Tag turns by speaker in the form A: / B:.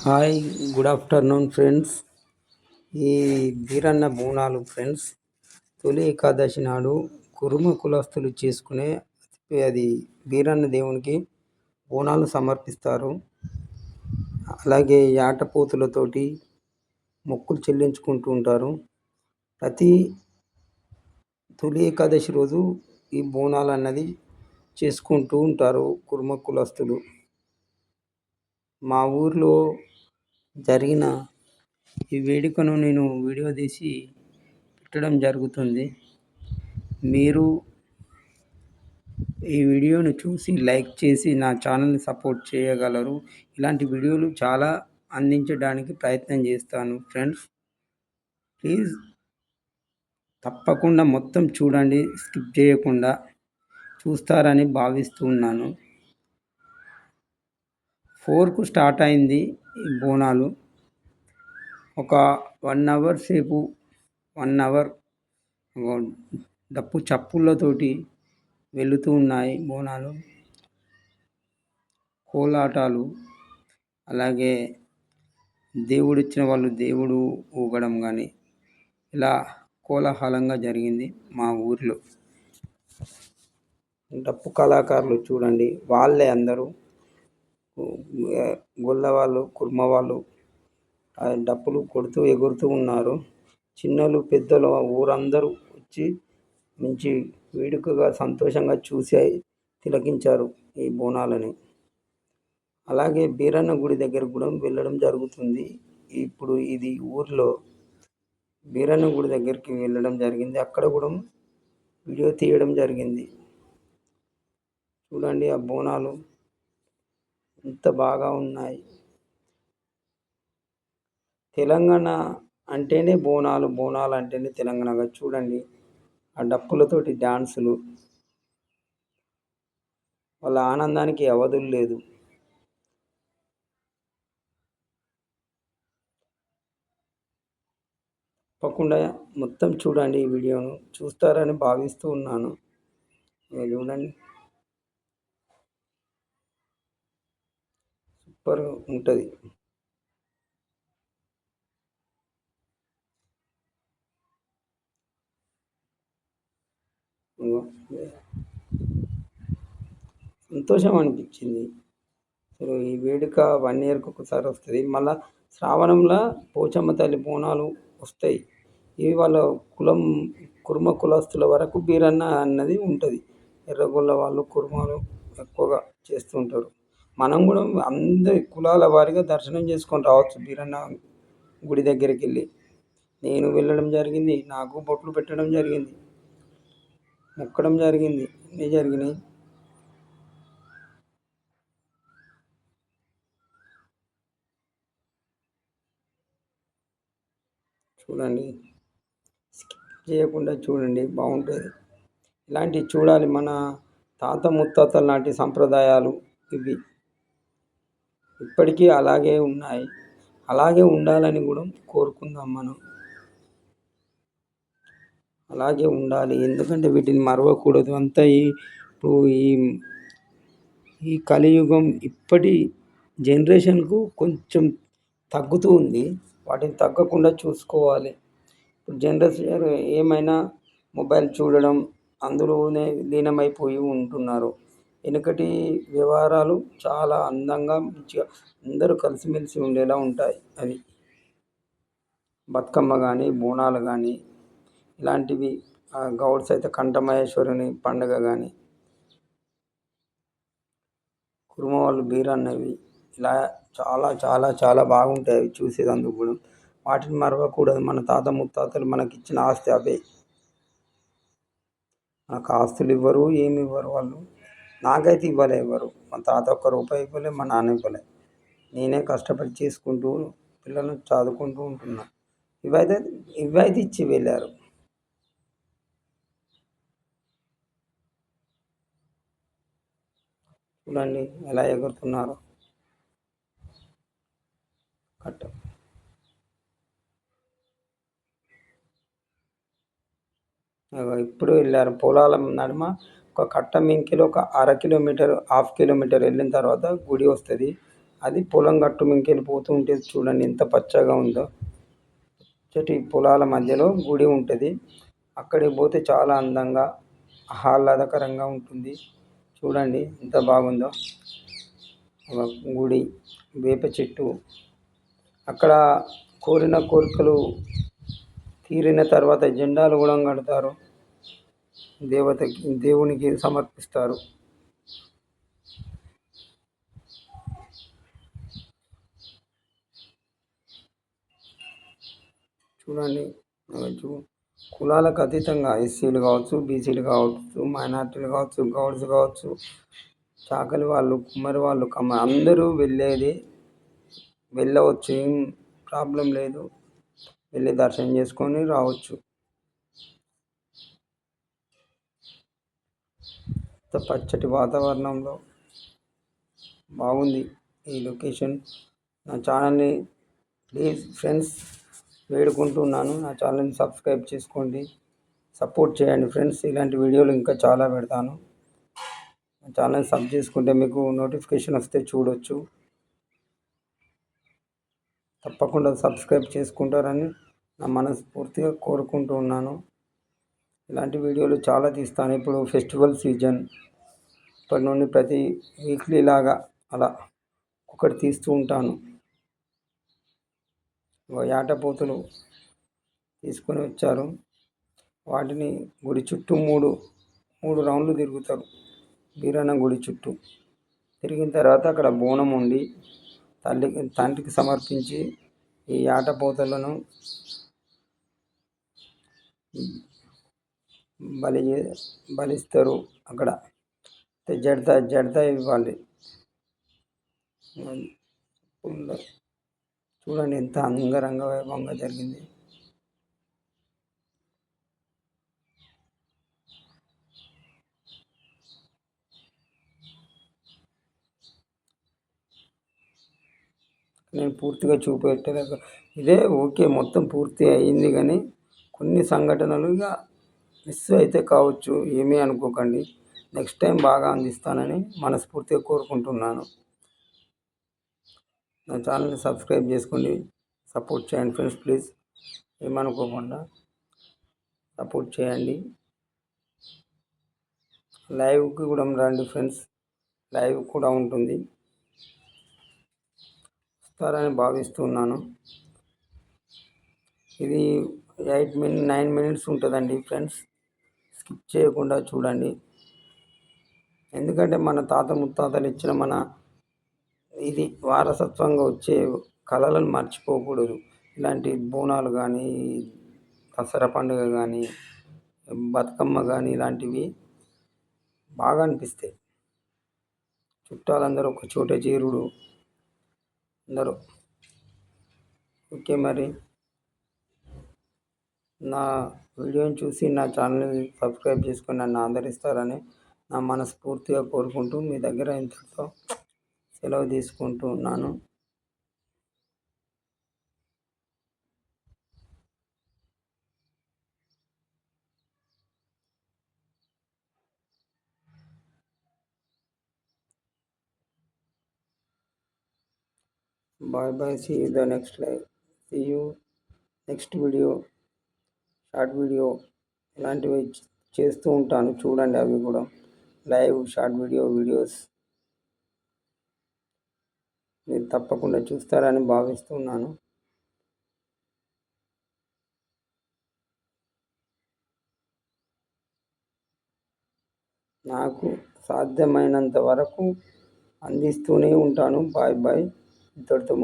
A: Hi, good afternoon friends. ఈ Beeranna Bonalu friends, తొలి ఏకాదశి నాడు కురుమ కులస్తులు చేసుకునే అది బీరన్న దేవునికి బోనాలు సమర్పిస్తారు. అలాగే యాటపోతులతోటి మొక్కులు చెల్లించుకుంటూ ఉంటారు. ప్రతి తొలి ఏకాదశి రోజు ఈ బోనాలు అన్నది చేసుకుంటూ ఉంటారు కురుమ కులస్తులు. మా ఊర్లో జరిగిన ఈ వేడుకను నేను వీడియో తీసి పెట్టడం జరుగుతుంది. మీరు ఈ వీడియోను చూసి లైక్ చేసి నా ఛానల్ని సపోర్ట్ చేయగలరు. ఇలాంటి వీడియోలు చాలా అందించడానికి ప్రయత్నం చేస్తాను ఫ్రెండ్స్. ప్లీజ్ తప్పకుండా మొత్తం చూడండి, స్కిప్ చేయకుండా చూస్తారని భావిస్తున్నాను. 4కు స్టార్ట్ అయింది ఈ బోనాలు. ఒక 1 అవర్ సేపు 1 అవర్ డప్పు చప్పుళ్ళతోటి వెళుతూ ఉన్నాయి బోనాలు. కోలాటాలు, అలాగే దేవుడిచ్చిన వాళ్ళు దేవుడు ఊగడం కానీ ఇలా కోలాహలంగా జరిగింది మా ఊరిలో. డప్పు కళాకారులు చూడండి, వాళ్ళే అందరూ గొల్ల వాళ్ళు, కుర్మ వాళ్ళు డప్పులు కొడుతూ ఎగురుతూ ఉన్నారు. చిన్నలు పెద్దలు ఊరందరూ వచ్చి మంచి వేడుకగా సంతోషంగా చూసి తిలకించారు ఈ బోనాలని. అలాగే బీరన్న గుడి దగ్గర కూడా వెళ్ళడం జరుగుతుంది. ఇప్పుడు ఇది ఊర్లో బీరన్న గుడి దగ్గరికి వెళ్ళడం జరిగింది. అక్కడ కూడా వీడియో తీయడం జరిగింది. చూడండి ఆ బోనాలు ఎంత బాగా ఉన్నాయి. తెలంగాణ అంటేనే బోనాలు, బోనాలు అంటేనే తెలంగాణగా. చూడండి ఆ డప్పులతోటి డాన్సులు, వాళ్ళ ఆనందానికి అవధులు లేదు. తప్పకుండా మొత్తం చూడండి, ఈ వీడియోను చూస్తారని భావిస్తూ ఉన్నాను. చూడండి, సూపర్ ఉంటుంది. సంతోషం అనిపించింది. సో ఈ వేడుక 1 ఇయర్కి ఒకసారి వస్తుంది. మళ్ళీ శ్రావణంలో పోచమ్మ తల్లి బోనాలు వస్తాయి. ఇవి వాళ్ళ కులం కుర్మ కులస్తుల వరకు బీరన్న అన్నది ఉంటుంది. ఎర్రగొల్ల వాళ్ళు కుర్మలు ఎక్కువగా చేస్తూ ఉంటారు. మనం కూడా అందరి కులాల వారిగా దర్శనం చేసుకొని రావచ్చు బీరన్న గుడి దగ్గరికి వెళ్ళి. నేను వెళ్ళడం జరిగింది, నాకు బొట్లు పెట్టడం జరిగింది, మొక్కడం జరిగింది, అన్నీ జరిగినాయి. చూడండి, స్కిప్ చేయకుండా చూడండి, బాగుంటుంది. ఇలాంటివి చూడాలి. మన తాత ముత్తాతల నాటి సంప్రదాయాలు ఇవి ఇప్పటికీ అలాగే ఉన్నాయి. అలాగే ఉండాలని కూడా కోరుకుందాం మనం. అలాగే ఉండాలి, ఎందుకంటే వీటిని మరవకూడదు. అంతా ఇప్పుడు ఈ కలియుగం ఇప్పటి జనరేషన్కు కొంచెం తగ్గుతూ ఉంది. వాటిని తగ్గకుండా చూసుకోవాలి. ఇప్పుడు జనరేషన్ ఏమైనా మొబైల్ చూడడం, అందులోనే లీనమైపోయి ఉంటున్నారు. వెనుకటి వ్యవహారాలు చాలా అందంగా మంచిగా అందరూ కలిసిమెలిసి ఉండేలా ఉంటాయి. అవి బతుకమ్మ కానీ, బోనాలు కానీ ఇలాంటివి, గౌడ్స్ అయితే కంఠమహేశ్వరుని పండుగ కానీ, కుర్మ వాళ్ళు బీరన్నవి, ఇలా చాలా చాలా చాలా బాగుంటాయి అవి చూసేదందుకు కూడా. వాటిని మరవకూడదు. మన తాత ముత్తాతలు మనకి ఇచ్చిన ఆస్తి అవే. నాకు ఆస్తులు ఇవ్వరు, ఏమి ఇవ్వరు వాళ్ళు. నాకైతే ఇవ్వలే ఇవ్వరు. మా తాత ఒక్క రూపాయి ఇవ్వలే, మా నాన్న ఇవ్వలే. నేనే కష్టపడి చేసుకుంటూ పిల్లలను చదువుకుంటూ ఉంటున్నా. ఇవైతే ఇచ్చి వెళ్ళారు. చూడండి ఎలా ఎగురుతున్నారు కట్ట. ఇప్పుడు వెళ్ళారు పొలాల నడుమ. ఒక కట్ట మింకిలో ఒక 1/2 కిలోమీటర్, 1/2 కిలోమీటర్ వెళ్ళిన తర్వాత గుడి వస్తుంది. అది పొలం గట్టు మీదకెళ్ళిపోతూ ఉంటుంది చూడండి ఎంత పచ్చగా ఉందో. పచ్చటి పొలాల మధ్యలో గుడి ఉంటుంది. అక్కడికి పోతే చాలా అందంగా ఆహ్లాదకరంగా ఉంటుంది. చూడండి ఎంత బాగుందో. ఒక గుడి, వేప చెట్టు. అక్కడ కోరిన కోరికలు తీరిన తర్వాత జెండాలు కూడా కడతారు. దేవునికి సమర్పిస్తారు. చూడండి కులాలకు అతీతంగా ఎస్సీలు కావచ్చు, బీసీలు కావచ్చు, మైనార్టీలు కావచ్చు, గౌడ్స్ కావచ్చు, చాకలి వాళ్ళు, కుమ్మరి వాళ్ళు, అందరూ వెళ్ళవచ్చు. ఏం ప్రాబ్లం లేదు. వెళ్ళి దర్శనం చేసుకొని రావచ్చు. పచ్చటి వాతావరణంలో బాగుంది ఈ లొకేషన్. నా ఛానల్ని ప్లీజ్ ఫ్రెండ్స్ వేడుకుంటున్నాను, నా ఛానల్ని సబ్స్క్రైబ్ చేసుకోండి, సపోర్ట్ చేయండి ఫ్రెండ్స్. ఇలాంటి వీడియోలు ఇంకా చాలా పెడతాను. నా ఛానల్ని సబ్ చేసుకుంటే మీకు నోటిఫికేషన్ వస్తే చూడొచ్చు. తప్పకుండా సబ్స్క్రైబ్ చేసుకుంటారని నా మనస్ఫూర్తిగా కోరుకుంటున్నాను. ఇలాంటి వీడియోలు చాలా తీస్తాను. ఇప్పుడు ఫెస్టివల్ సీజన్, ఇప్పటి నుండి ప్రతి వీక్లీ లాగా అలా ఒకటి తీస్తూ ఉంటాను. యాటపోతులు తీసుకొని వచ్చారు. వాటిని గుడి చుట్టూ మూడు రౌండ్లు తిరుగుతారు. వీరన్న గుడి చుట్టూ తిరిగిన తర్వాత అక్కడ బోనం ఉండి తండ్రికి సమర్పించి ఈ ఆటపోతలను బలిస్తారు. అక్కడ జడత ఇవ్వాలి. చూడండి ఎంత అంగరంగ వైభవంగా జరిగింది. నేను పూర్తిగా చూపెట్టలేదు. ఇదే ఓకే, మొత్తం పూర్తి అయింది. కానీ కొన్ని సంఘటనలు ఇక మిస్ అయితే కావచ్చు, ఏమీ అనుకోకండి. నెక్స్ట్ టైం బాగా అందిస్తానని మనస్ఫూర్తిగా కోరుకుంటున్నాను. నా ఛానల్ని సబ్స్క్రైబ్ చేసుకోండి, సపోర్ట్ చేయండి ఫ్రెండ్స్. ప్లీజ్ ఏమనుకోకుండా సపోర్ట్ చేయండి. లైవ్కి కూడా రండి ఫ్రెండ్స్, లైవ్ కూడా ఉంటుంది, వస్తారని భావిస్తున్నాను. ఇది 9 మినిట్స్ ఉంటుందండి ఫ్రెండ్స్. స్కిప్ చేయకుండా చూడండి. ఎందుకంటే మన తాత ముత్తాతలు ఇచ్చిన ఇది వారసత్వంగా వచ్చే కళలను మర్చిపోకూడదు. ఇలాంటి బోనాలు కానీ, దసరా పండుగ కానీ, బతుకమ్మ కానీ ఇలాంటివి బాగా అనిపిస్తాయి. చుట్టాలందరూ ఒక చోట చేరుడు అందరూ. ఓకే, మరి నా వీడియోని చూసి నా ఛానల్ని సబ్స్క్రైబ్ చేసుకొని నన్ను ఆదరిస్తారని నా మనస్ఫూర్తిగా కోరుకుంటూ మీ దగ్గర ఇంతతో సెలవు తీసుకుంటున్నాను. Bye. See you the next live. See you next video. Short video ఇలాంటివి చేస్తూ ఉంటాను. చూడండి, అవి కూడా లైవ్ షార్ట్ వీడియోస్ మీరు తప్పకుండా చూస్తారని భావిస్తున్నాను. నాకు సాధ్యమైనంత వరకు అందిస్తూనే ఉంటాను. బాయ్. ఇంతటితో